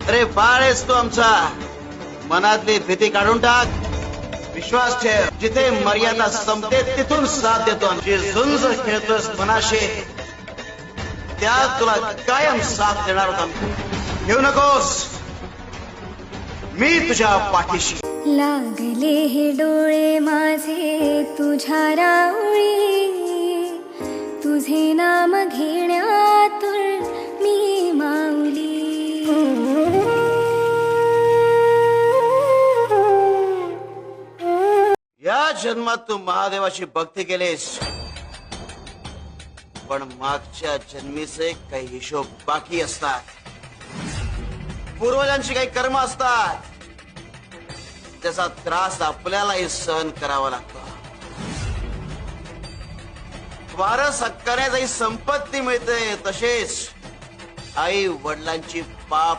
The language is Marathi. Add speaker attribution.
Speaker 1: अरे बाळेस तू आमचा, मनातली भीती काढून टाक, विश्वास ठेव. जिथे मर्यादा संपते तिथून साथ देतो. जे झुंज खेळतोस मनाशी, त्यात तुला कायम साथ देणार होता. घेऊ नकोस, मी तुझ्या पाठीशी.
Speaker 2: लागले हे डोळे माझे तुझ्या राऊळी, तुझे नाम घेण्यातून मी माऊली.
Speaker 1: या जन्मात तू महादेवाची भक्ती केलीस, पण मागच्या जन्मीचे काही हिशोब बाकी असतात. पूर्वजांची काही कर्म असतात, त्याचा त्रास आपल्यालाही सहन करावा लागतो. वारस हक्काने जशी संपत्ती मिळते, तसेच आई वडिलांची पाप